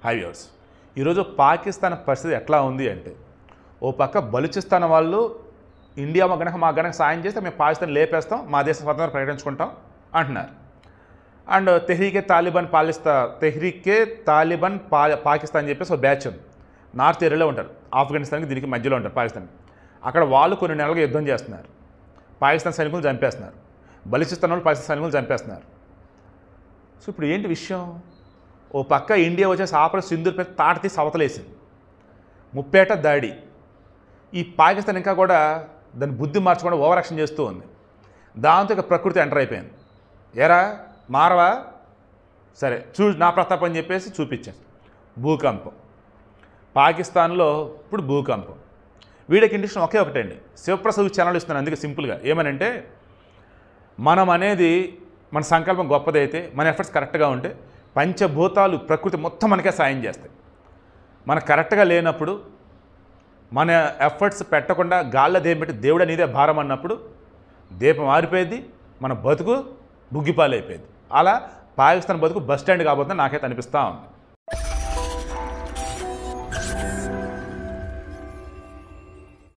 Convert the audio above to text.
High viewers, ఈరోజు పాకిస్తాన్ పరిస్థితి ఎట్లా ఉంది అంటే, ఓ పక్క బలూచిస్తాన్ వాళ్ళు ఇండియా మా గనక సాయం చేస్తే మేము పాకిస్తాన్ లేపేస్తాం, మా దేశ స్వతంత్రం ప్రకటించుకుంటాం అంటున్నారు. అండ్ తెహ్రీకే తాలిబాన్ పాకిస్తాన్ అని చెప్పేసి ఒక బ్యాచ్ ఉంది. నార్త్ ఏరియాలో ఉంటారు, ఆఫ్ఘనిస్తాన్కి దీనికి మధ్యలో ఉంటారు పాకిస్తాన్. అక్కడ వాళ్ళు కొన్ని నెలలుగా యుద్ధం చేస్తున్నారు, పాకిస్తాన్ సైనికులు చంపేస్తున్నారు, బలూచిస్తాన్ వాళ్ళు పాకిస్తాన్ సైనికులు చంపేస్తున్నారు. సో ఇప్పుడు ఏంటి విషయం? ఓ పక్క ఇండియా వచ్చేసి ఆపరేషన్ సింధూర్ పై తాట తీసి అవతలేసింది, ముప్పేట దాడి. ఈ పాకిస్తాన్ ఇంకా కూడా దాని బుద్ధి మార్చకుండా ఓవర్ యాక్షన్ చేస్తూ ఉంది. దాంతో ఇక ప్రకృతి ఎంటర్ అయిపోయింది. ఎరా మారవా, సరే నా ప్రతాపం అని చెప్పేసి చూపించాను. భూకంపం పాకిస్తాన్లో ఇప్పుడు భూకంపం. వీడికి ఇండిషన్ ఒకే ఒకటండి, శివప్రసాద్ ఛానల్ ఇస్తున్నాను. అందుకే సింపుల్గా ఏమనంటే, మనం అనేది మన సంకల్పం గొప్పదైతే, మన ఎఫర్ట్స్ కరెక్ట్గా ఉంటే పంచభూతాలు ప్రకృతి మొత్తం మనకే సాయం చేస్తాయి. మన కరెక్ట్గా లేనప్పుడు, మన ఎఫర్ట్స్ పెట్టకుండా గాల్లో దేం పెట్టి దేవుడు అనేదే భారం అన్నప్పుడు దీపం ఆరిపోయేది, మన బతుకు బుగ్గిపాలైపోయేది. అలా పాకిస్తాన్ బతుకు బస్ స్టాండ్ కాబోతుందని నాకైతే అనిపిస్తూ ఉంది.